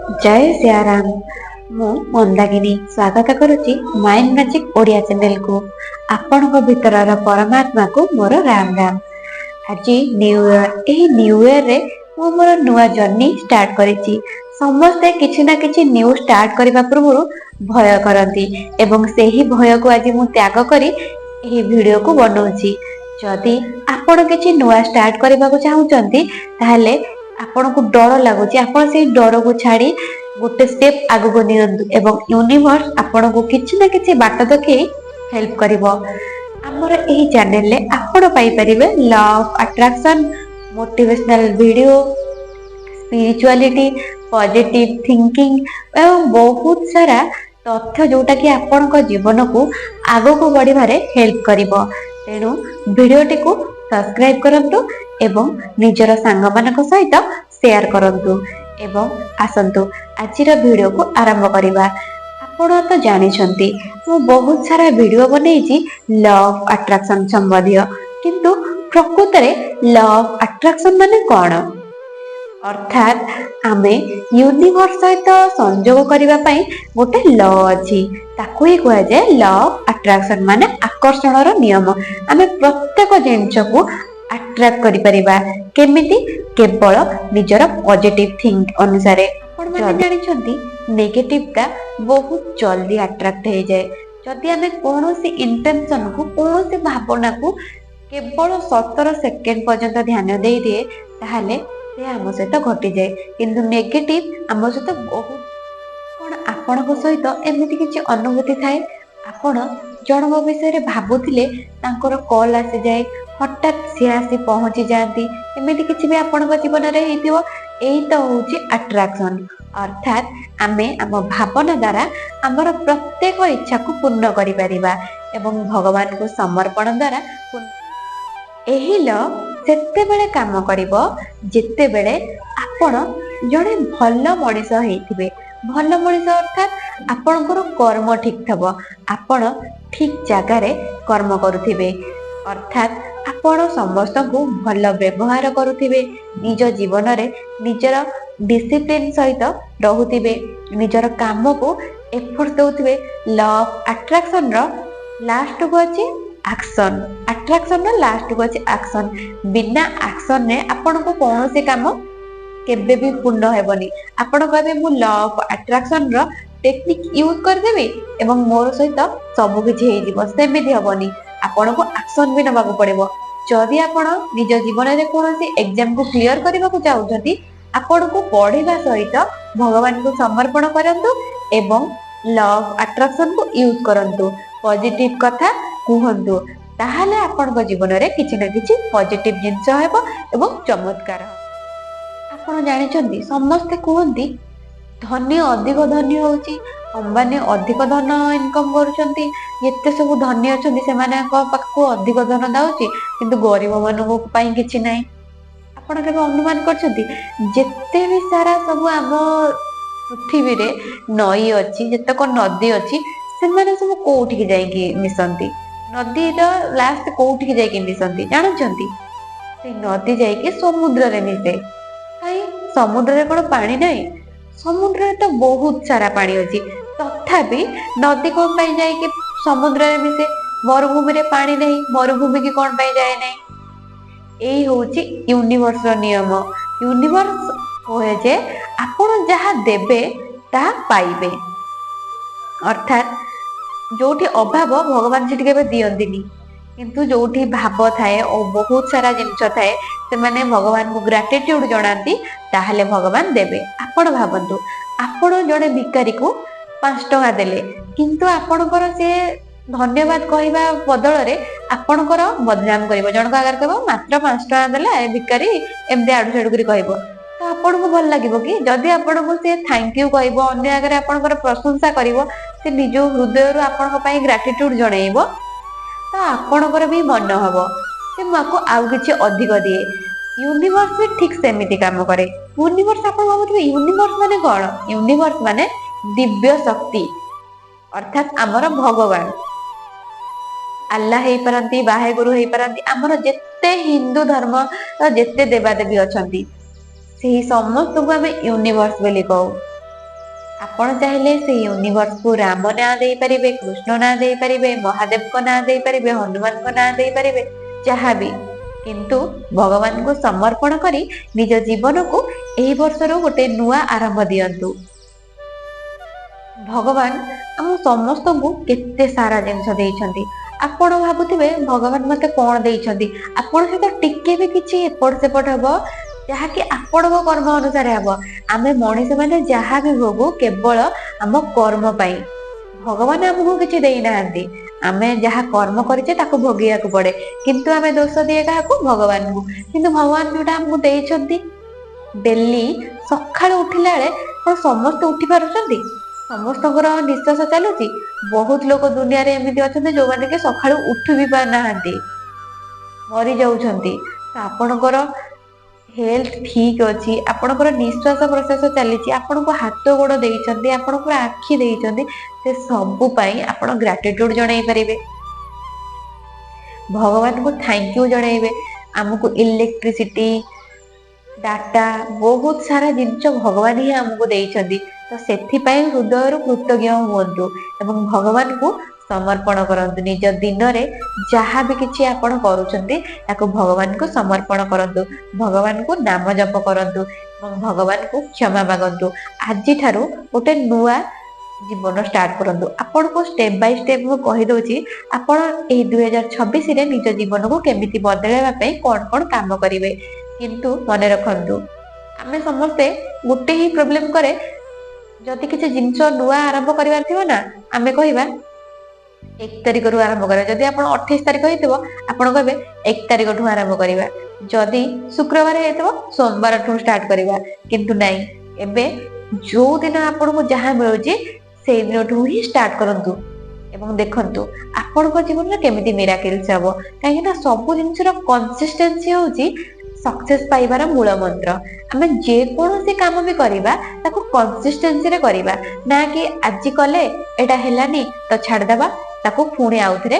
जय सियाराम। मु मंदाकिनी स्वागत करुच्ची माइंड मैजिक ओडिया चैनल को। आपण भीतर परमात्मा को मोर राम राम। आज न्यू इयर, यही न्यू इयर रे मु मोर नुआ जर्नी स्टार्ट करिछि। समस्ते किछि ना किछि न्यू स्टार्ट करबा पूर्व भय करती एवं सेही भय को आज मु त्याग करी एही वीडियो को बनौछि। जदि आपण किछि नुआ स्टार्ट करबा को चाहुचंती ताहले आपण को डर लगुच, आपण से डर को छाड़ी गोटे स्टेप आगु को नियंतु एवं यूनिवर्स आपण को किछि ना किछि बाट देखै हेल्प करिवो। हमर एही चैनल ले आपण पाई परिबे law of attraction, motivational video, spirituality, positive thinking एवं बहुत सारा तथ्य जोटा कि आपण को जीवन को आगो को बढ़िबारे हेल्प करिवो। तेणु वीडियोटी को सब्सक्राइब करंतु एवं निजर सांग मानक सहित शेयर करंतु एवं आसंतु आजिर वीडियो को आरंभ करिबा। आपण तो जानिछंती मु बहुत सारा वीडियो बनैछि लॉ ऑफ अट्रैक्शन संबंधी, किंतु प्रकृत रे लॉ ऑफ अट्रैक्शन माने कोन? अर्थात आमे यूनिवर्स सहित संयोग करिबा पई गोटे लॉ अछि, ताकू ही कहै जे लॉ ऑफ अट्रैक्शन माने आकर्षण रो नियम। आमे प्रत्येक जिंस को अट्रैक्ट करि परिबा केमिति? केवल निजर पॉजिटिव थिंक अनुसार। आपण माने जानिछंती नेगेटिव टा बहुत जल्दी अट्रैक्ट हे जाय। जदि आमे कोनोसी इंटेंशन को, कोनोसी भावना को केवल 17 सेकेंड पर्यंत ध्यान देई दिए ताहाले से आम सहित घटी जाए, किंतु नेगेटिव आम सहित बहुत कौन आपण सहित एमती किसी अनुभूति थाए। आपण जनक विषय भावुले तांकर कॉल आसी जाए, हठात सी आसी पहुंची जाती, एमती किसी भी आपण जीवन में होइतिबो। एही तो होची अट्रैक्शन। अर्थात आमे आम भावना द्वारा आमर प्रत्येक इच्छा को पूर्ण करि परिबा एवं भगवान को समर्पण द्वारा एही लॉ सेते बेले काम करिवो जेते बेले आपण जड़े भल मनीष हेइथिबे। भल मनीष अर्थात आपणकर कर्म ठीक थबो, आपण ठीक जगह रे कर्म करुथिबे, अर्थात आपण समस्त को भल व्यवहार करुथिबे, निज जीवन रे निजर डिसिप्लिन सहित रहुथिबे, निजर काम को एफर्ट देउथिबे। लॉ ऑफ अट्रैक्शन रो लास्ट को अछि एक्शन। अट्रैक्शन रो लास्ट को अछि एक्शन। बिना एक्शन ने आपण को कौन से काम केबे भी पूर्ण हेबनी। आपण कहबे मु लॉ ऑफ अट्रैक्शन रो टेक्निक यूज कर देबे एवं मोर सहित सब किछ हे जिवो, सेमिति हेबनी। आपण को एक्शन भी नबा को पड़िबो। जदि आपण निज जीवन रे कोनोसी एग्जाम को क्लियर करबा को चाहुचंती, आपण को पढ़िबा सहित भगवान को समर्पण करंतु एवं लॉ ऑफ अट्रैक्शन को यूज करंतु। पॉजिटिव कथा कुहंतु, ताहाले आपण जीवन रे किछि ना किछि पॉजिटिव जिंस हेबो एवं चमत्कार। आपण जानिछंती समस्ते कहंती धनी अधिक धनी होउची, अंबानी अधिक धन इनकम करूछंती, एते सब धनी अछंती सेमाने को पाखको अधिक धन दाउची, किंतु गरीब मानको पई किछि नै। आपण केबे अनुमान करछंती जेते भी सारा सब आम पृथ्वी रे नई अछि, जेतक नदी अछि, सेमाने सब कोठी के जाई कि मिसंती। नदी रो लास्ट कोठी के जाई कि मिसंती जानछंती? से नदी जाई कि समुद्र रे मिसे। काई समुद्र रे कोन पानी नै? समुद्र रे तो बहुत सारा पानी अछि, तथापि नदी कोन पई जाई कि समुद्र रे मिसे? मरुभूमि रे पानी नै, मरुभूमि की कोन पई जाय नै? एही होची यूनिवर्स रो नियम। यूनिवर्स कहे जे आपण जहा देबे ता पाइबे। अर्थात जोठी अभाव भगवान सेठी केबे दियंतिनी, किंतु जोठी भाव थाए और बहुत सारा जिनिस थाए से माने भगवान को ग्रेटिट्यूड जणांती, ताहले भगवान देबे। आपण भाबंतु आपण जड़े भिकारी को 5 टका देले, किंतु आपणकर से धन्यवाद कहवा बदल रे आपणकर बदनाम करिवो। जनक आगर कहबो मात्र 5 टका देला ए भिकारी, एमदे आडू छाडू करी कहबो, तो आपण को भल लागिवो कि? जदि आपण को से थैंक यू कहबो, अन्य आगर आपणकर प्रशंसा करिवो, से निज हृदय रो आपण पई ग्रेटिट्यूड जणाइबो, तो आपणकर भी मन हबो से माको आउ किछि अधिक दिए। यूनिवर्स भी ठीक सेमिति काम करे। यूनिवर्स आपण भाबुथिबे यूनिवर्स माने कोन? यूनिवर्स माने दिव्य शक्ति, अर्थात आमर भगवान अल्लाह हे परंती, बाहे गुरु हे परंती, आमर जेते हिंदू धर्म जेते देवादेवी अछंती, सेही समस्त को आमे यूनिवर्स बोली कहू। ଆପଣ ଚାହିଁଲେ ସେ ୟୁନିଭର୍ସକୁ ରାମ ନାଁ ଦେଇପାରିବେ, କୃଷ୍ଣ ନାଁ ଦେଇପାରିବେ, ମହାଦେବଙ୍କ ନାଁ ଦେଇପାରିବେ, ହନୁମାନଙ୍କ ନାଁ ଦେଇପାରିବେ, ଯାହାବି। କିନ୍ତୁ ଭଗବାନଙ୍କୁ ସମର୍ପଣ କରି ନିଜ ଜୀବନକୁ ଏହି ବର୍ଷରୁ ଗୋଟେ ନୂଆ ଆରମ୍ଭ ଦିଅନ୍ତୁ। ଭଗବାନ ଆମ ସମସ୍ତଙ୍କୁ କେତେ ସାରା ଜିନିଷ ଦେଇଛନ୍ତି। ଆପଣ ଭାବୁଥିବେ ଭଗବାନ ମତେ କଣ ଦେଇଛନ୍ତି, ଆପଣ ସହିତ ଟିକେ ବି କିଛି ଏପଟ ସେପଟ ହବ ଯାହାକି ଆପଣଙ୍କ କର୍ମ ଅନୁସାରେ ହବ। ଆମେ ମଣିଷ ମାନେ ଯାହା ବି ଭୋଗୁ କେବଳ ଆମ କର୍ମ ପାଇଁ। ଭଗବାନ ଆମକୁ କିଛି ଦେଇନାହାନ୍ତି, ଆମେ ଯାହା କର୍ମ କରିଛେ ତାକୁ ଭୋଗିବାକୁ ପଡେ। କିନ୍ତୁ ଆମେ ଦୋଷ ଦିଏ କାହାକୁ? ଭଗବାନଙ୍କୁ। କିନ୍ତୁ ଭଗବାନ ଯୋଉଟା ଆମକୁ ଦେଇଛନ୍ତି, ଡେଲି ସକାଳୁ ଉଠିଲା ବେଳେ କଣ ସମସ୍ତେ ଉଠି ପାରୁଛନ୍ତି? ସମସ୍ତଙ୍କର ନିଶ୍ୱାସ ଚାଲୁଛି? ବହୁତ ଲୋକ ଦୁନିଆରେ ଏମିତି ଅଛନ୍ତି ଯୋଉମାନେ କି ସକାଳୁ ଉଠି ବି ପାରୁନାହାନ୍ତି, ମରି ଯାଉଛନ୍ତି। ତ ଆପଣଙ୍କର ହେଲ୍ଥ ଠିକ ଅଛି, ଆପଣଙ୍କର ନିଶ୍ୱାସ ପ୍ରଶ୍ୱାସ ଚାଲିଛି, ଆପଣଙ୍କୁ ହାତ ଗୋଡ ଦେଇଛନ୍ତି, ଆପଣଙ୍କର ଆଖି ଦେଇଛନ୍ତି, ସେ ସବୁ ପାଇଁ ଆପଣ ଗ୍ରାଟିଟ୍ୟୁଡ ଜଣାଇ ପାରିବେ, ଭଗବାନଙ୍କୁ ଥ୍ୟାଙ୍କ ୟୁ ଜଣାଇବେ। ଆମକୁ ଇଲେକ୍ଟ୍ରିସିଟି, ଡାଟା, ବହୁତ ସାରା ଜିନିଷ ଭଗବାନ ହିଁ ଆମକୁ ଦେଇଛନ୍ତି। ତ ସେଥିପାଇଁ ହୃଦୟରୁ କୃତଜ୍ଞ ହୁଅନ୍ତୁ ଏବଂ ଭଗବାନଙ୍କୁ ସମର୍ପଣ କରନ୍ତୁ। ନିଜ ଦିନରେ ଯାହା ବି କିଛି ଆପଣ କରୁଛନ୍ତି ତାକୁ ଭଗବାନଙ୍କୁ ସମର୍ପଣ କରନ୍ତୁ, ଭଗବାନଙ୍କୁ ନାମ ଜପ କରନ୍ତୁ ଏବଂ ଭଗବାନଙ୍କୁ କ୍ଷମା ମାଗନ୍ତୁ। ଆଜିଠାରୁ ଗୋଟେ ନୂଆ ଜୀବନ ଷ୍ଟାର୍ଟ କରନ୍ତୁ। ଆପଣଙ୍କୁ ଷ୍ଟେପ ବାଇ ଷ୍ଟେପ ମୁଁ କହିଦଉଛି, ଆପଣ ଏହି 2026ରେ ନିଜ ଜୀବନକୁ କେମିତି ବଦଳାଇବା ପାଇଁ କଣ କଣ କାମ କରିବେ। କିନ୍ତୁ ମନେ ରଖନ୍ତୁ, ଆମେ ସମସ୍ତେ ଗୋଟେ ହିଁ ପ୍ରୋବ୍ଲେମ କରେ, ଯଦି କିଛି ଜିନିଷ ନୂଆ ଆରମ୍ଭ କରିବାର ଥିବ ନା, ଆମେ କହିବା 1 ତାରିଖରୁ ଆରମ୍ଭ କରିବା। ଯଦି ଆପଣ 28 ତାରିଖ ହେଇଥିବ, ଆପଣ କହିବେ 1 ତାରିଖଠୁ ଆରମ୍ଭ କରିବା। ଯଦି ଶୁକ୍ରବାର ହେଇଥିବ, ସୋମବାରଠୁ ଷ୍ଟାର୍ଟ କରିବା। କିନ୍ତୁ ନାଇଁ, ଏବେ ଯୋଉ ଦିନ ଆପଣଙ୍କୁ ଯାହା ମିଳୁଛି ସେଇ ଦିନଠୁ ହିଁ ଷ୍ଟାର୍ଟ କରନ୍ତୁ ଏବଂ ଦେଖନ୍ତୁ ଆପଣଙ୍କ ଜୀବନରେ କେମିତି ମିରାକିଲ୍ସ ହବ। କାହିଁକି ନା ସବୁ ଜିନିଷର କନସିଷ୍ଟେନ୍ସି ହଉଛି ସକ୍ସେସ୍ ପାଇବାର ମୂଳ ମନ୍ତ୍ର। ଆମେ ଯେକୌଣସି କାମ ବି କରିବା ତାକୁ କନସିଷ୍ଟେନ୍ସିରେ କରିବା, ନା କି ଆଜି କଲେ ଏଇଟା ହେଲାନି ତ ଛାଡିଦବା, ତାକୁ ପୁଣି ଆଉଥରେ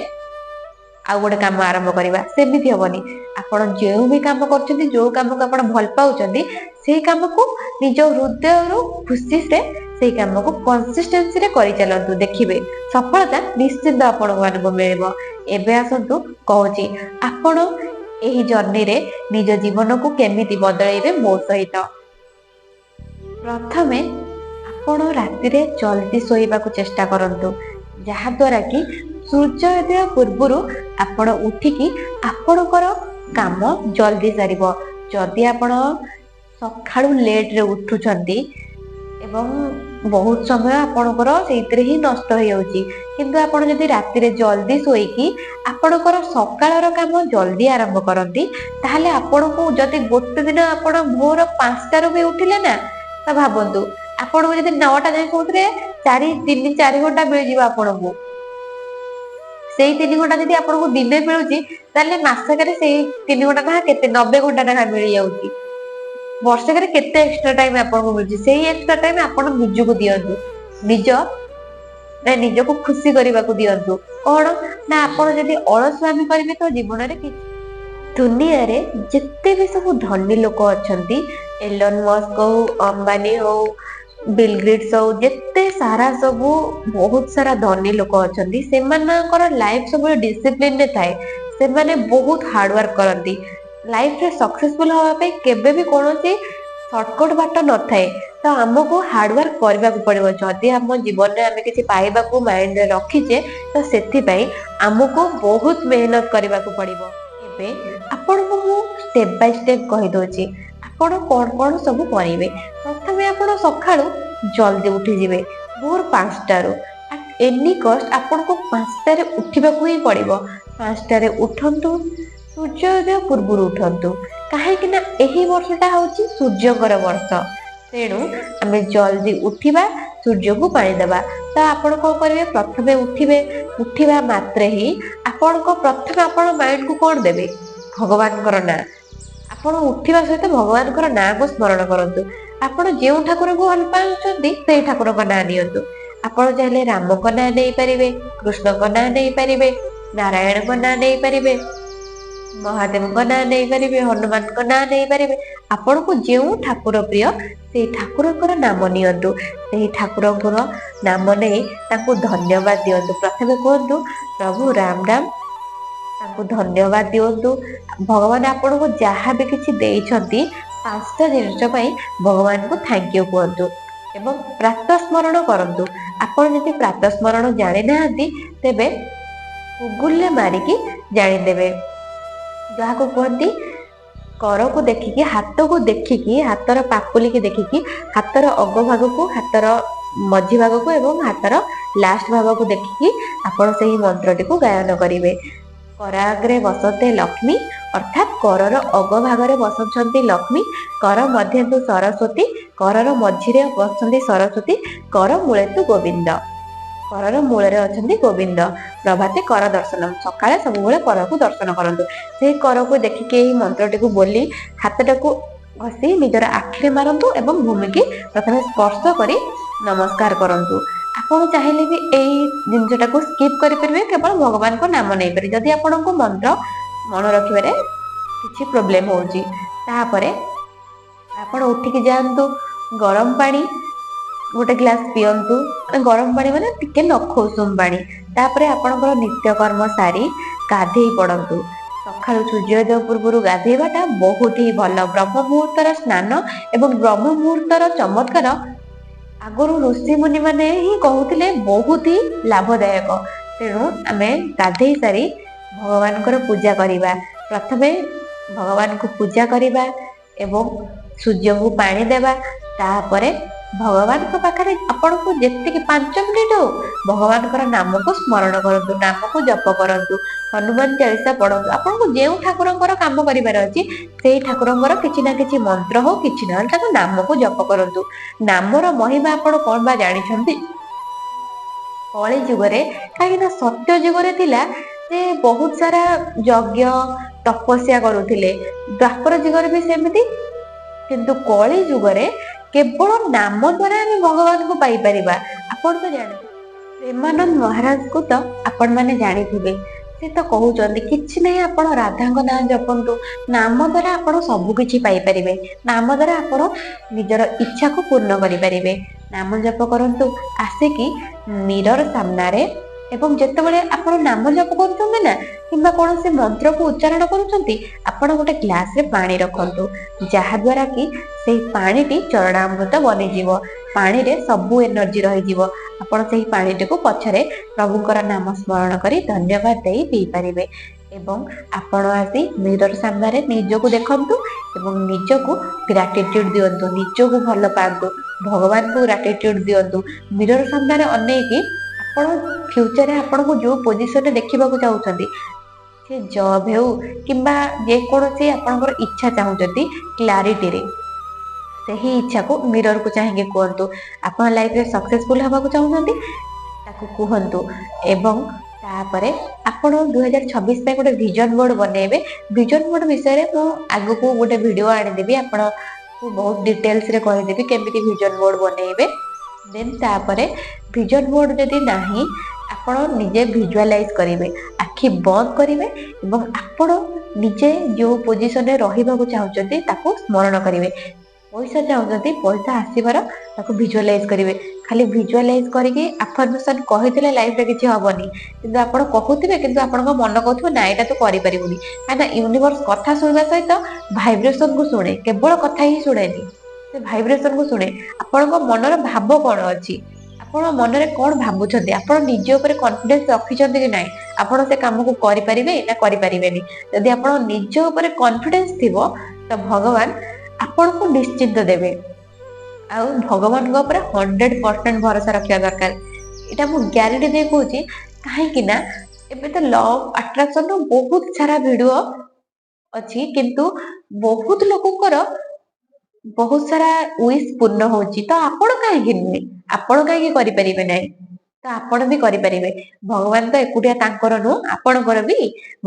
ଆଉ ଗୋଟେ କାମ ଆରମ୍ଭ କରିବା, ସେମିତି ହବନି। ଆପଣ ଯେଉଁ ବି କାମ କରୁଛନ୍ତି, ଯୋଉ କାମକୁ ଆପଣ ଭଲ ପାଉଛନ୍ତି, ସେଇ କାମକୁ ନିଜ ହୃଦୟରୁ ଖୁସିରେ ସେଇ କାମକୁ କନସିଷ୍ଟେନ୍ସିରେ କରିଚାଲନ୍ତୁ। ଦେଖିବେ ସଫଳତା ନିଶ୍ଚିନ୍ତ ଆପଣମାନଙ୍କୁ ମିଳିବ। ଏବେ ଆସନ୍ତୁ କହୁଛି, ଆପଣ ଏହି ଜର୍ଣ୍ଣିରେ ନିଜ ଜୀବନକୁ କେମିତି ବଦଳାଇବେ ମୋ ସହିତ। ପ୍ରଥମେ ଆପଣ ରାତିରେ ଜଲ୍ଦି ଶୋଇବାକୁ ଚେଷ୍ଟା କରନ୍ତୁ, ଯାହାଦ୍ୱାରା କି ସୂର୍ଯ୍ୟୋଦୟ ପୂର୍ବରୁ ଆପଣ ଉଠିକି ଆପଣଙ୍କର କାମ ଜଲ୍ଦି ସାରିବ। ଯଦି ଆପଣ ସକାଳୁ ଲେଟରେ ଉଠୁଛନ୍ତି ଏବଂ ବହୁତ ସମୟ ଆପଣଙ୍କର ସେଇଥିରେ ହିଁ ନଷ୍ଟ ହେଇଯାଉଛି, କିନ୍ତୁ ଆପଣ ଯଦି ରାତିରେ ଜଲ୍ଦି ଶୋଇକି ଆପଣଙ୍କର ସକାଳର କାମ ଜଲ୍ଦି ଆରମ୍ଭ କରନ୍ତି, ତାହେଲେ ଆପଣଙ୍କୁ ଯଦି ଗୋଟେ ଦିନ ଆପଣ ଭୋର 5ଟାରୁ ବି ଉଠିଲେ ନା, ତ ଭାବନ୍ତୁ ଆପଣଙ୍କୁ ଯଦି 9ଟା ଯାଏ ଶୋଉଥିଲେ 3-4 ଘଣ୍ଟା ମିଳିଯିବ ଆପଣଙ୍କୁ। ସେଇ 3 ଘଣ୍ଟା ଯଦି ଆପଣଙ୍କୁ ଦିନେ ମିଳୁଛି, ତାହେଲେ ମାସକରେ ସେଇ 3 ଘଣ୍ଟା ନା କେତେ 90 ଘଣ୍ଟା ନା ମିଳିଯାଉଛି। ବର୍ଷକରେ କେତେ ଏକ୍ସଟ୍ରା ଟାଇମ ଆପଣଙ୍କୁ ମିଳୁଛି? ସେଇ ଏକ୍ସଟ୍ରା ଟାଇମ ଆପଣ ନିଜକୁ ଦିଅନ୍ତୁ, ନିଜକୁ ଖୁସି କରିବାକୁ ଦିଅନ୍ତୁ। କଣ ନା, ଆପଣ ଯଦି ଅଳସୁଆମି କରିବେ ତ ଜୀବନରେ କିଛି। ଦୁନିଆରେ ଯେତେ ବି ସବୁ ଧନୀ ଲୋକ ଅଛନ୍ତି, ଏଲନ ମସ୍କ ହଉ, ଅମ୍ବାନୀ ହଉ, ବିଲ୍ ଗେଟ୍ସ ହଉ, ଯେତେ ସାରା ସବୁ ବହୁତ ସାରା ଧନୀ ଲୋକ ଅଛନ୍ତି, ସେମାନଙ୍କର ଲାଇଫ ସବୁବେଳେ ଡିସିପ୍ଲିନରେ ଥାଏ। ସେମାନେ ବହୁତ ହାର୍ଡୱାର୍କ କରନ୍ତି। ଲାଇଫରେ ସକ୍ସେସଫୁଲ ହବା ପାଇଁ କେବେ ବି କୌଣସି ସର୍ଟକଟ ବାଟ ନଥାଏ। ତ ଆମକୁ ହାର୍ଡୱାର୍କ କରିବାକୁ ପଡିବ। ଯଦି ଆମ ଜୀବନରେ ଆମେ କିଛି ପାଇବାକୁ ମାଇଣ୍ଡରେ ରଖିଛେ, ତ ସେଥିପାଇଁ ଆମକୁ ବହୁତ ମେହନତ କରିବାକୁ ପଡିବ। ଏବେ ଆପଣଙ୍କୁ ମୁଁ ଷ୍ଟେପ ବାଇ ଷ୍ଟେପ କହିଦଉଛି, ଆପଣ କଣ କଣ ସବୁ କରିବେ। ପ୍ରଥମେ ଆପଣ ସକାଳୁ ଜଲ୍ଦି ଉଠିଯିବେ, ଭୋର 5ଟାରୁ। ଏନି କଷ୍ଟ ଆପଣଙ୍କୁ 5ଟାରେ ଉଠିବାକୁ ହିଁ ପଡିବ। 5ଟାରେ ଉଠନ୍ତୁ, ସୂର୍ଯ୍ୟୋଦୟ ପୂର୍ବରୁ ଉଠନ୍ତୁ। କାହିଁକି ନା ଏହି ବର୍ଷଟା ହଉଛି ସୂର୍ଯ୍ୟଙ୍କର ବର୍ଷ, ତେଣୁ ଆମେ ଜଲ୍ଦି ଉଠିବା, ସୂର୍ଯ୍ୟକୁ ପାଣି ଦେବା। ତ ଆପଣ କଣ କରିବେ? ପ୍ରଥମେ ଉଠିବେ, ଉଠିବା ମାତ୍ରେ ହିଁ ପ୍ରଥମେ ଆପଣ ମାଇଣ୍ଡକୁ କଣ ଦେବେ? ଭଗବାନଙ୍କର ନାଁ। ଆପଣ ଉଠିବା ସହିତ ଭଗବାନଙ୍କର ନାଁକୁ ସ୍ମରଣ କରନ୍ତୁ। ଆପଣ ଯେଉଁ ଠାକୁରଙ୍କୁ ଭଲ ପାଉଛନ୍ତି ସେଇ ଠାକୁରଙ୍କ ନାଁ ନିଅନ୍ତୁ। ଆପଣ ଚାହିଁଲେ ରାମଙ୍କ ନାଁ ନେଇପାରିବେ, କୃଷ୍ଣଙ୍କ ନାଁ ନେଇପାରିବେ, ନାରାୟଣଙ୍କ ନାଁ ନେଇପାରିବେ, ମହାଦେବଙ୍କ ନାଁ ନେଇପାରିବେ, ହନୁମାନଙ୍କ ନାଁ ନେଇପାରିବେ। ଆପଣଙ୍କୁ ଯେଉଁ ଠାକୁର ପ୍ରିୟ ସେଇ ଠାକୁରଙ୍କର ନାମ ନିଅନ୍ତୁ। ସେହି ଠାକୁରଙ୍କର ନାମ ନେଇ ତାଙ୍କୁ ଧନ୍ୟବାଦ ଦିଅନ୍ତୁ। ପ୍ରଥମେ କୁହନ୍ତୁ ପ୍ରଭୁ ରାମ ରାମ, ତାଙ୍କୁ ଧନ୍ୟବାଦ ଦିଅନ୍ତୁ। ଭଗବାନ ଆପଣଙ୍କୁ ଯାହା ବି କିଛି ଦେଇଛନ୍ତି 5ଟା ଜିନିଷ ପାଇଁ ଭଗବାନଙ୍କୁ ଥ୍ୟାଙ୍କ ୟୁ କୁହନ୍ତୁ ଏବଂ ପ୍ରାତଃ ସ୍ମରଣ କରନ୍ତୁ। ଆପଣ ଯଦି ପ୍ରାତଃ ସ୍ମରଣ ଜାଣିନାହାନ୍ତି ତେବେ ଗୁଗୁଲରେ ମାରିକି ଜାଣିଦେବେ। ଯାହାକୁ କୁହନ୍ତି କରକୁ ଦେଖିକି, ହାତକୁ ଦେଖିକି, ହାତର ପାପୁଲିକି ଦେଖିକି, ହାତର ଅଗଭାଗକୁ, ହାତର ମଝି ଭାଗକୁ ଏବଂ ହାତର ଲାଷ୍ଟ ଭାଗକୁ ଦେଖିକି ଆପଣ ସେହି ମନ୍ତ୍ରଟିକୁ ଗାୟନ କରିବେ। କରାଗ୍ରେ ବସତେ ଲକ୍ଷ୍ମୀ, ଅର୍ଥାତ୍ କରର ଅଗଭାଗରେ ବସୁଛନ୍ତି ଲକ୍ଷ୍ମୀ, କର ମଧ୍ୟନ୍ତୁ ସରସ୍ୱତୀ, କରର ମଝିରେ ବସନ୍ତି ସରସ୍ୱତୀ, କର ମୂଳେ ତୁ ଗୋବିନ୍ଦ। କରର ମୂଳରେ ଅଛନ୍ତି ଗୋବିନ୍ଦ। ପ୍ରଭାତେ କର ଦର୍ଶନ, ସକାଳେ ସବୁବେଳେ କରକୁ ଦର୍ଶନ କରନ୍ତୁ। ସେହି କରକୁ ଦେଖିକି ଏହି ମନ୍ତ୍ରଟିକୁ ବୋଲି ହାତଟାକୁ ଘଷି ନିଜର ଆଖିରେ ମାରନ୍ତୁ ଏବଂ ଭୂମିକି ପ୍ରଥମେ ସ୍ପର୍ଶ କରି ନମସ୍କାର କରନ୍ତୁ। ଆପଣ ଚାହିଁଲେ ବି ଏଇ ଜିନିଷଟାକୁ ସ୍କିପ୍ କରିପାରିବେ, କେବଳ ଭଗବାନଙ୍କ ନାମ ନେଇପାରିବେ ଯଦି ଆପଣଙ୍କୁ ମନ୍ତ୍ର ମନେ ରଖିବାରେ କିଛି ପ୍ରୋବ୍ଲେମ ହେଉଛି। ତାପରେ ଆପଣ ଉଠିକି ଯାଆନ୍ତୁ, ଗରମ ପାଣି ଗୋଟେ ଗ୍ଲାସ ପିଅନ୍ତୁ। ଗରମ ପାଣି ମାନେ ଟିକେ ନଖ ପାଣି। ତାପରେ ଆପଣଙ୍କର ନିତ୍ୟକର୍ମ ସାରି ଗାଧେଇ ପଡନ୍ତୁ। ସକାଳୁ ସୂର୍ଯ୍ୟୋଦୟ ପୂର୍ବରୁ ଗାଧେଇବାଟା ବହୁତ ହି ଭଲ। ବ୍ରହ୍ମ ମୁହୂର୍ତ୍ତର ସ୍ନାନ ଏବଂ ବ୍ରହ୍ମ ମୁହୂର୍ତ୍ତର ଚମତ୍କାର ଆଗରୁ ଋଷିମୁନି ମାନେ ହିଁ କହୁଥିଲେ ବହୁତ ହି ଲାଭଦାୟକ। ତେଣୁ ଆମେ ଗାଧେଇ ସାରି ଭଗବାନଙ୍କର ପୂଜା କରିବା। ପ୍ରଥମେ ଭଗବାନଙ୍କୁ ପୂଜା କରିବା ଏବଂ ସୂର୍ଯ୍ୟଙ୍କୁ ପାଣି ଦେବା। ତାପରେ ଭଗବାନଙ୍କ ପାଖରେ ଆପଣଙ୍କୁ ଯେତିକି 5 ମିନିଟ୍ ହଉ ଭଗବାନଙ୍କର ନାମକୁ ସ୍ମରଣ କରନ୍ତୁ, ନାମକୁ ଜପ କରନ୍ତୁ, ହନୁମାନ ଚାଳିଶା ପଢନ୍ତୁ। ଆପଣଙ୍କୁ ଯେଉଁ ଠାକୁରଙ୍କର କାମ କରିବାର ଅଛି ସେଇ ଠାକୁରଙ୍କର କିଛି ନା କିଛି ମନ୍ତ୍ର ହଉ, କିଛି ନହେଲେ ତାଙ୍କ ନାମକୁ ଜପ କରନ୍ତୁ। ନାମର ମହିମା ଆପଣ କଣ ବା ଜାଣିଛନ୍ତି? କଳି ଯୁଗରେ, କାହିଁକି ନା ସତ୍ୟ ଯୁଗରେ ଥିଲା ଯେ ବହୁତ ସାରା ଯଜ୍ଞ ତପସ୍ୟା କରୁଥିଲେ, ଦ୍ୱାପର ଯୁଗରେ ବି ସେମିତି, କିନ୍ତୁ କଳି ଯୁଗରେ କେବଳ ନାମ ଦ୍ୱାରା ଆମେ ଭଗବାନଙ୍କୁ ପାଇପାରିବା। ଆପଣ ତ ଜାଣିଥିବେ ପ୍ରେମାନନ୍ଦ ମହାରାଜଙ୍କୁ ତ ଆପଣ ମାନେ ଜାଣିଥିବେ। ସେ ତ କହୁଛନ୍ତି କିଛି ନାହିଁ, ଆପଣ ରାଧାଙ୍କ ନାଁ ଜପନ୍ତୁ, ନାମ ଦ୍ୱାରା ଆପଣ ସବୁ କିଛି ପାଇପାରିବେ। ନାମ ଦ୍ୱାରା ଆପଣ ନିଜର ଇଚ୍ଛାକୁ ପୂର୍ଣ୍ଣ କରିପାରିବେ। ନାମ ଜପ କରନ୍ତୁ ଆସିକି ମିରର ସାମ୍ନାରେ, ଏବଂ ଯେତେବେଳେ ଆପଣ ନାମ ଜପ କରୁଛନ୍ତି ନା କିମ୍ବା କୌଣସି ମନ୍ତ୍ରକୁ ଉଚ୍ଚାରଣ କରୁଛନ୍ତି, ଆପଣ ଗୋଟେ ଗ୍ଲାସରେ ପାଣି ରଖନ୍ତୁ, ଯାହାଦ୍ୱାରା କି ସେଇ ପାଣିଟି ଚରଣାମୃତ ବନିଯିବ। ପାଣିରେ ସବୁ ଏନର୍ଜି ରହିଯିବ। ଆପଣ ସେହି ପାଣିଟିକୁ ପଛରେ ପ୍ରଭୁଙ୍କର ନାମ ସ୍ମରଣ କରି ଧନ୍ୟବାଦ ଦେଇ ପିଇପାରିବେ। ଏବଂ ଆପଣ ଆସି ମିରର ସାମ୍ନାରେ ନିଜକୁ ଦେଖନ୍ତୁ ଏବଂ ନିଜକୁ ଗ୍ରାଟିଟ୍ୟୁଡ ଦିଅନ୍ତୁ, ନିଜକୁ ଭଲ ପାଆନ୍ତୁ, ଭଗବାନଙ୍କୁ ଗ୍ରାଟିଟ୍ୟୁଡ ଦିଅନ୍ତୁ। ମିରର ସାମ୍ନାରେ ଅନେଇକି ଆପଣ ଫ୍ୟୁଚରରେ ଆପଣଙ୍କୁ ଯେଉଁ ପୋଜିସନରେ ଦେଖିବାକୁ ଚାହୁଁଛନ୍ତି, ସେ ଜବ୍ ହେଉ କିମ୍ବା ଯେକୌଣସି ଆପଣଙ୍କର ଇଚ୍ଛା ଚାହୁଁଛନ୍ତି କ୍ଲାରିଟିରେ, ସେହି ଇଚ୍ଛାକୁ ମିରରକୁ ଚାହିଁକି କୁହନ୍ତୁ। ଆପଣ ଲାଇଫରେ ସକ୍ସେସଫୁଲ ହେବାକୁ ଚାହୁଁଛନ୍ତି ତାକୁ କୁହନ୍ତୁ। ଏବଂ ତାପରେ ଆପଣ 2026 ପାଇଁ ଗୋଟେ ଭିଜନ ବୋର୍ଡ ବନେଇବେ। ଭିଜନ ବୋର୍ଡ ବିଷୟରେ ମୁଁ ଆଗକୁ ଗୋଟେ ଭିଡ଼ିଓ ଆଣିଦେବି, ଆପଣଙ୍କୁ ବହୁତ ଡିଟେଲ୍ସରେ କହିଦେବି କେମିତି ଭିଜନ ବୋର୍ଡ ବନେଇବେ। ଦେନ୍ ତାପରେ ଭିଜନ ବୋର୍ଡ ଯଦି ନାହିଁ, ଆପଣ ନିଜେ ଭିଜୁଆଲାଇଜ କରିବେ, ଆଖି ବନ୍ଦ କରିବେ ଏବଂ ଆପଣ ନିଜେ ଯେଉଁ ପୋଜିସନରେ ରହିବାକୁ ଚାହୁଁଛନ୍ତି ତାକୁ ସ୍ମରଣ କରିବେ। ପଇସା ଚାହୁଁଛନ୍ତି, ପଇସା ଆସିବାର ତାକୁ ଭିଜୁଆଲାଇଜ କରିବେ। ଖାଲି ଭିଜୁଆଲାଇଜ କରିକି ଆଫର୍ମେସନ କହିଥିଲେ ଲାଇଫରେ କିଛି ହବନି, କିନ୍ତୁ ଆପଣ କହୁଥିବେ କିନ୍ତୁ ଆପଣଙ୍କ ମନ କହୁଥିବ ନା ଏଇଟା ତୁ କରିପାରିବୁନି। କାହିଁକିନା ୟୁନିଭର୍ସ କଥା ଶୁଣିବା ସହିତ ଭାଇବ୍ରେସନକୁ ଶୁଣେ, କେବଳ କଥା ହିଁ ଶୁଣେନି, ସେ ଭାଇବ୍ରେସନକୁ ଶୁଣେ। ଆପଣଙ୍କ ମନର ଭାବ କଣ ଅଛି, ଆପଣ ମନରେ କଣ ଭାବୁଛନ୍ତି, ଆପଣ ନିଜ ଉପରେ କନଫିଡେନ୍ସ ରଖିଛନ୍ତି କି ନାହିଁ, ଆପଣ ସେ କାମକୁ କରିପାରିବେ ନା କରିପାରିବେନି। ଯଦି ଆପଣ ନିଜ ଉପରେ କନଫିଡେନ୍ସ ଥିବ ତ ଭଗବାନ ଆପଣଙ୍କୁ ନିଶ୍ଚିନ୍ତ ଦେବେ। ଆଉ ଭଗବାନଙ୍କ ଉପରେ 100% ଭରସା ରଖିବା ଦରକାର। ଏଇଟା ମୁଁ ଗ୍ୟାରେଣ୍ଟି ଦେଇ କହୁଛି, କାହିଁକି ନା ଏବେ ତ ଲ ଅଫ ଆଟ୍ରାକ୍ସନର ବହୁତ ସାରା ଭିଡିଓ ଅଛି, କିନ୍ତୁ ବହୁତ ଲୋକଙ୍କର ବହୁତ ସାରା ୱିଶ ପୂର୍ଣ୍ଣ ହଉଛି, ତ ଆପଣ କାହିଁକି ନୁହେଁ, ଆପଣ କାହିଁକି କରିପାରିବେ ନାହିଁ? ତ ଆପଣ ବି କରିପାରିବେ। ଭଗବାନ ତ ଏକୁଟିଆ ତାଙ୍କର ନୁହଁ, ଆପଣଙ୍କର ବି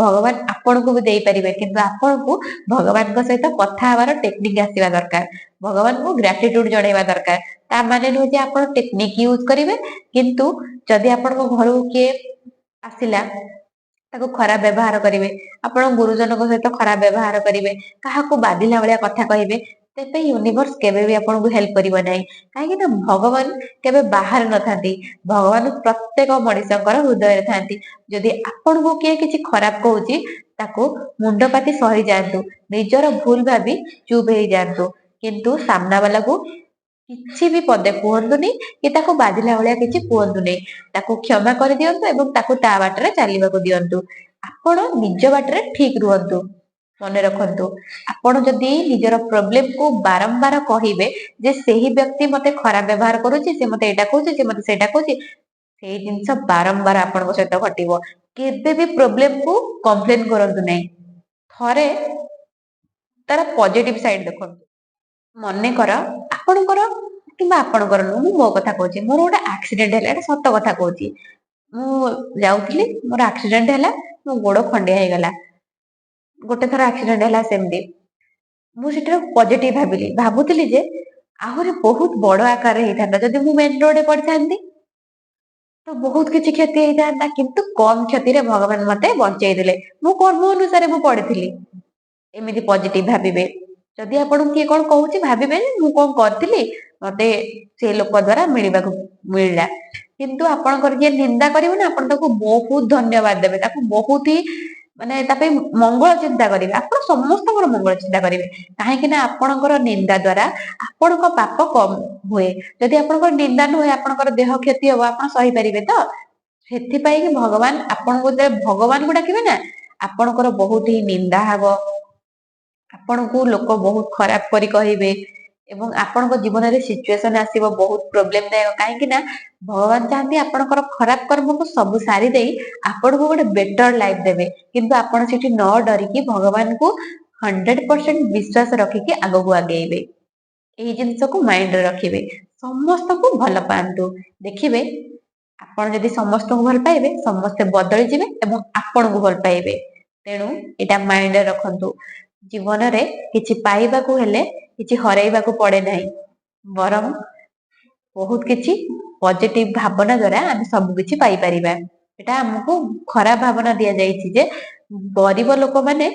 ଭଗବାନ ଆପଣଙ୍କୁ ବି ଦେଇପାରିବେ, କିନ୍ତୁ ଆପଣଙ୍କୁ ଭଗବାନଙ୍କ ସହିତ କଥା ହେବାର ଟେକ୍ନିକ ଆସିବା ଦରକାର, ଭଗବାନଙ୍କୁ ଗ୍ରାଟିଟ୍ୟୁଡ ଜଣେଇବା ଦରକାର। ତା ମାନେ ନୁହେଁ ଯେ ଆପଣ ଟେକ୍ନିକ ୟୁଜ କରିବେ, କିନ୍ତୁ ଯଦି ଆପଣଙ୍କ ଘରକୁ କିଏ ଆସିଲା ତାକୁ ଖରାପ ବ୍ୟବହାର କରିବେ, ଆପଣ ଗୁରୁଜନଙ୍କ ସହିତ ଖରାପ ବ୍ୟବହାର କରିବେ, କାହାକୁ ବାଧିଲା ଭଳିଆ କଥା କହିବେ, ତେବେ ୟୁନିଭର୍ସ କେବେ ବି ଆପଣଙ୍କୁ ହେଲ୍ପ କରିବ ନାହିଁ। କାହିଁକି ନା ଭଗବାନ କେବେ ବାହାରେ ନଥାନ୍ତି, ଭଗବାନ ପ୍ରତ୍ୟେକ ମଣିଷଙ୍କର ହୃଦୟରେ ଥାନ୍ତି। ଯଦି ଆପଣଙ୍କୁ କିଏ କିଛି ଖରାପ କହୁଛି ତାକୁ ମୁଣ୍ଡ ପାତି ସହିଯାଆନ୍ତୁ, ନିଜର ଭୁଲ ଭାବି ଚୁପ ହେଇଯାଆନ୍ତୁ, କିନ୍ତୁ ସାମ୍ନା ବାଲାକୁ କିଛି ବି ପଦେ କୁହନ୍ତୁନି କି ତାକୁ ବାଧିଲା ଭଳିଆ କିଛି କୁହନ୍ତୁନି। ତାକୁ କ୍ଷମା କରିଦିଅନ୍ତୁ ଏବଂ ତାକୁ ତା ବାଟରେ ଚାଲିବାକୁ ଦିଅନ୍ତୁ। ଆପଣ ନିଜ ବାଟରେ ଠିକ ରୁହନ୍ତୁ। ମନେ ରଖନ୍ତୁ, ଆପଣ ଯଦି ନିଜର ପ୍ରୋବ୍ଲେମକୁ ବାରମ୍ବାର କହିବେ ଯେ ସେହି ବ୍ୟକ୍ତି ମତେ ଖରାପ ବ୍ୟବହାର କରୁଛି, ସେ ମତେ ଏଇଟା କହୁଛି, ସେ ମତେ ସେଇଟା କହୁଛି, ସେଇ ଜିନିଷ ବାରମ୍ବାର ଆପଣଙ୍କ ସହିତ ଘଟିବ। କେବେ ବି ପ୍ରୋବ୍ଲେମକୁ କମ୍ପ୍ଲେନ କରନ୍ତୁ ନାହିଁ, ଥରେ ତାର ପଜିଟିଭ ସାଇଡ ଦେଖନ୍ତୁ। ମନେକର ଆପଣଙ୍କର କିମ୍ବା ଆପଣଙ୍କର ନୁହଁ, ମୁଁ ମୋ କଥା କହୁଛି, ମୋର ଗୋଟେ ଆକ୍ସିଡେଣ୍ଟ ହେଲା, ଏଟା ସତ କଥା କହୁଛି। ମୁଁ ଯାଉଥିଲି, ମୋର ଆକ୍ସିଡେଣ୍ଟ ହେଲା, ମୋ ଗୋଡ ଖଣ୍ଡିଆ ହେଇଗଲା। ଗୋଟେ ଥର ଆକ୍ସିଡେଣ୍ଟ ହେଲା ସେମିତି, ମୁଁ ସେଟାର ପଜିଟିଭ ଭାବୁଥିଲି ଯେ ଆହୁରି ବହୁତ ବଡ ଆକାରରେ ହେଇଥାନ୍ତା ଯଦି ମୁଁ ମେନ୍ ରୋଡରେ ପଡିଥାନ୍ତି, ତ ବହୁତ କିଛି କ୍ଷତି ହେଇଥାନ୍ତା, କିନ୍ତୁ କମ କ୍ଷତିରେ ଭଗବାନ ମତେ ବଞ୍ଚେଇ ଦେଲେ। ମୁଁ କର୍ମ ଅନୁସାରେ ମୁଁ ପଡିଥିଲି। ଏମିତି ପଜିଟିଭ ଭାବିବେ। ଯଦି ଆପଣଙ୍କୁ କିଏ କଣ କହୁଛି, ଭାବିବେ ଯେ ମୁଁ କଣ କରିଥିଲି, ମତେ ସେ ଲୋକ ଦ୍ଵାରା ମିଳିଲା। କିନ୍ତୁ ଆପଣଙ୍କର ଯିଏ ନିନ୍ଦା କରିବ ନା, ଆପଣ ତାକୁ ବହୁତ ଧନ୍ୟବାଦ ଦେବେ, ତାକୁ ବହୁତ ହି ମାନେ ତା ପାଇଁ ମଙ୍ଗଳ ଚିନ୍ତା କରିବେ। ଆପଣ ସମସ୍ତଙ୍କର ମଙ୍ଗଳ ଚିନ୍ତା କରିବେ, କାହିଁକି ନା ଆପଣଙ୍କର ନିନ୍ଦା ଦ୍ଵାରା ଆପଣଙ୍କ ପାପ କମ ହୁଏ। ଯଦି ଆପଣଙ୍କର ନିନ୍ଦା ନୁହେଁ, ଆପଣଙ୍କର ଦେହ କ୍ଷତି ହବ, ଆପଣ ସହିପାରିବେ ତ? ସେଥିପାଇଁ କି ଭଗବାନ ଆପଣଙ୍କୁ ଯେତେବେଳେ ଭଗବାନଙ୍କୁ ଡାକିବେ ନା, ଆପଣଙ୍କର ବହୁତ ହି ନିନ୍ଦା ହବ, ଆପଣଙ୍କୁ ଲୋକ ବହୁତ ଖରାପ କରି କହିବେ ଏବଂ ଆପଣଙ୍କ ଜୀବନରେ ସିଚୁଏସନ ଆସିବ ବହୁତ ପ୍ରୋବ୍ଲେମ ଦାୟକ। କାହିଁକି ନା ଭଗବାନ ଚାହାନ୍ତି ଆପଣଙ୍କର ଖରାପ କର୍ମକୁ ସବୁ ସାରି ଦେଇ ଆପଣଙ୍କୁ ଗୋଟେ ବେଟର ଲାଇଫ ଦେବେ, କିନ୍ତୁ ଆପଣ ସେଠି ନ ଡରିକି ଭଗବାନଙ୍କୁ 100% ବିଶ୍ୱାସ ରଖିକି ଆଗକୁ ଆଗେଇବେ। ଏଇ ଜିନିଷକୁ ମାଇଣ୍ଡରେ ରଖିବେ। ସମସ୍ତଙ୍କୁ ଭଲ ପାଆନ୍ତୁ, ଦେଖିବେ ଆପଣ ଯଦି ସମସ୍ତଙ୍କୁ ଭଲ ପାଇବେ, ସମସ୍ତେ ବଦଳି ଯିବେ ଏବଂ ଆପଣଙ୍କୁ ଭଲ ପାଇବେ। ତେଣୁ ଏଇଟା ମାଇଣ୍ଡରେ ରଖନ୍ତୁ, ଜୀବନରେ କିଛି ପାଇବାକୁ ହେଲେ କିଛି ହରେଇବାକୁ ପଡେ ନାହିଁ, ବରଂ ବହୁତ କିଛି ପଜିଟିଭ ଭାବନା ଦ୍ଵାରା ଆମେ ସବୁ କିଛି ପାଇପାରିବା। ଏଟା ଆମକୁ ଖରାପ ଭାବନା ଦିଆଯାଇଛି ଯେ ଗରିବ ଲୋକମାନେ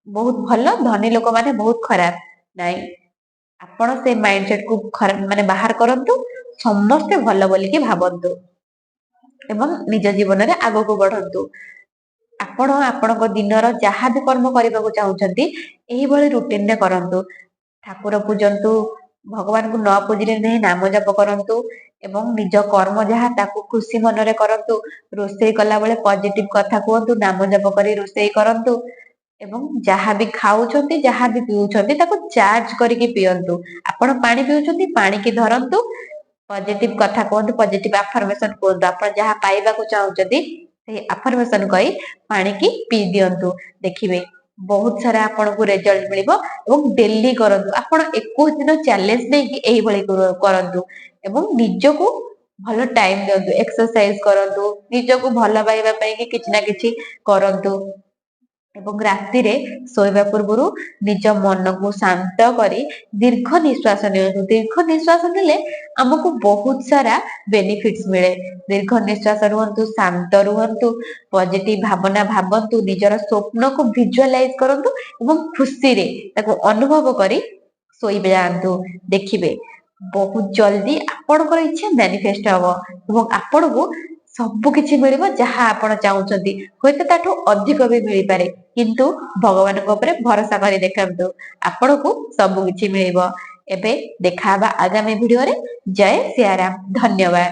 ବହୁତ ଭଲ, ଧନୀ ଲୋକମାନେ ବହୁତ ଖରାପ। ନାଇଁ, ଆପଣ ସେ ମାଇଣ୍ଡସେଟ କୁ ମାନେ ବାହାର କରନ୍ତୁ, ସମସ୍ତେ ଭଲ ବୋଲିକି ଭାବନ୍ତୁ ଏବଂ ନିଜ ଜୀବନରେ ଆଗକୁ ବଢନ୍ତୁ। ଆପଣ ଆପଣଙ୍କ ଦିନର ଯାହା ବି କର୍ମ କରିବାକୁ ଚାହୁଁଛନ୍ତି ଏହିଭଳି ରୁଟିନରେ କରନ୍ତୁ। ଠାକୁର ପୂଜନ୍ତୁ, ଭଗବାନଙ୍କୁ ନ ପୂଜିଲେ ନାହିଁ ନାମ ଜପ କରନ୍ତୁ ଏବଂ ନିଜ କର୍ମ ଯାହା ତାକୁ ଖୁସି ମନରେ କରନ୍ତୁ। ରୋଷେଇ କଲା ବେଳେ ପଜିଟିଭ କଥା କୁହନ୍ତୁ, ନାମ ଜପ କରି ରୋଷେଇ କରନ୍ତୁ ଏବଂ ଯାହା ବି ଖାଉଛନ୍ତି, ଯାହା ବି ପିଉଛନ୍ତି ତାକୁ ଚାର୍ଜ କରିକି ପିଅନ୍ତୁ। ଆପଣ ପାଣି ପିଉଛନ୍ତି, ପାଣିକି ଧରନ୍ତୁ, ପଜିଟିଭ କଥା କୁହନ୍ତୁ, ପଜିଟିଭ ଆଫର୍ମେସନ କୁହନ୍ତୁ। ଆପଣ ଯାହା ପାଇବାକୁ ଚାହୁଁଛନ୍ତି ସେଇ ଆଫର୍ମେସନ କହି ପାଣିକି ପିଇ ଦିଅନ୍ତୁ, ଦେଖିବେ ବହୁତ ସାରା ଆପଣଙ୍କୁ ରେଜଲ୍ଟ ମିଳିବ। ଏବଂ ଡେଲି କରନ୍ତୁ, ଆପଣ 21 ଦିନ ଚ୍ୟାଲେଞ୍ଜ ନେଇକି ଏଇଭଳି କରନ୍ତୁ ଏବଂ ନିଜକୁ ଭଲ ଟାଇମ ଦିଅନ୍ତୁ, ଏକ୍ସରସାଇଜ କରନ୍ତୁ, ନିଜକୁ ଭଲ ପାଇବା ପାଇଁ କି କିଛି ନା କିଛି କରନ୍ତୁ ଏବଂ ରାତିରେ ଶୋଇବା ପୂର୍ବରୁ ନିଜ ମନକୁ ଶାନ୍ତ କରି ଦୀର୍ଘ ନିଶ୍ୱାସ ନିଅନ୍ତୁ। ଦୀର୍ଘ ନିଶ୍ୱାସ ନେଲେ ଆମକୁ ବହୁତ ସାରା ବେନିଫିଟ୍ସ ମିଳେ। ଦୀର୍ଘ ନିଶ୍ୱାସ ରୁହନ୍ତୁ, ଶାନ୍ତ ରୁହନ୍ତୁ, ପଜିଟିଭ ଭାବନା ଭାବନ୍ତୁ, ନିଜର ସ୍ୱପ୍ନକୁ ଭିଜୁଆଲାଇଜ କରନ୍ତୁ ଏବଂ ଖୁସିରେ ତାକୁ ଅନୁଭବ କରି ଶୋଇବେ ଯାଆନ୍ତୁ। ଦେଖିବେ ବହୁତ ଜଲ୍ଦି ଆପଣଙ୍କର ଇଚ୍ଛା ମ୍ୟାନିଫେଷ୍ଟ ହବ ଏବଂ ଆପଣଙ୍କୁ ସବୁ କିଛି ମିଳିବ ଯାହା ଆପଣ ଚାହୁଁଛନ୍ତି, ହୁଏତ ତାଠୁ ଅଧିକ ବି ମିଳିପାରେ, କିନ୍ତୁ ଭଗବାନଙ୍କ ଉପରେ ଭରସା କରି ଦେଖନ୍ତୁ, ଆପଣଙ୍କୁ ସବୁ କିଛି ମିଳିବ। ଏବେ ଦେଖାହବା ଆଗାମୀ ଭିଡିଓରେ। ଜୟ ସିୟାରାମ, ଧନ୍ୟବାଦ।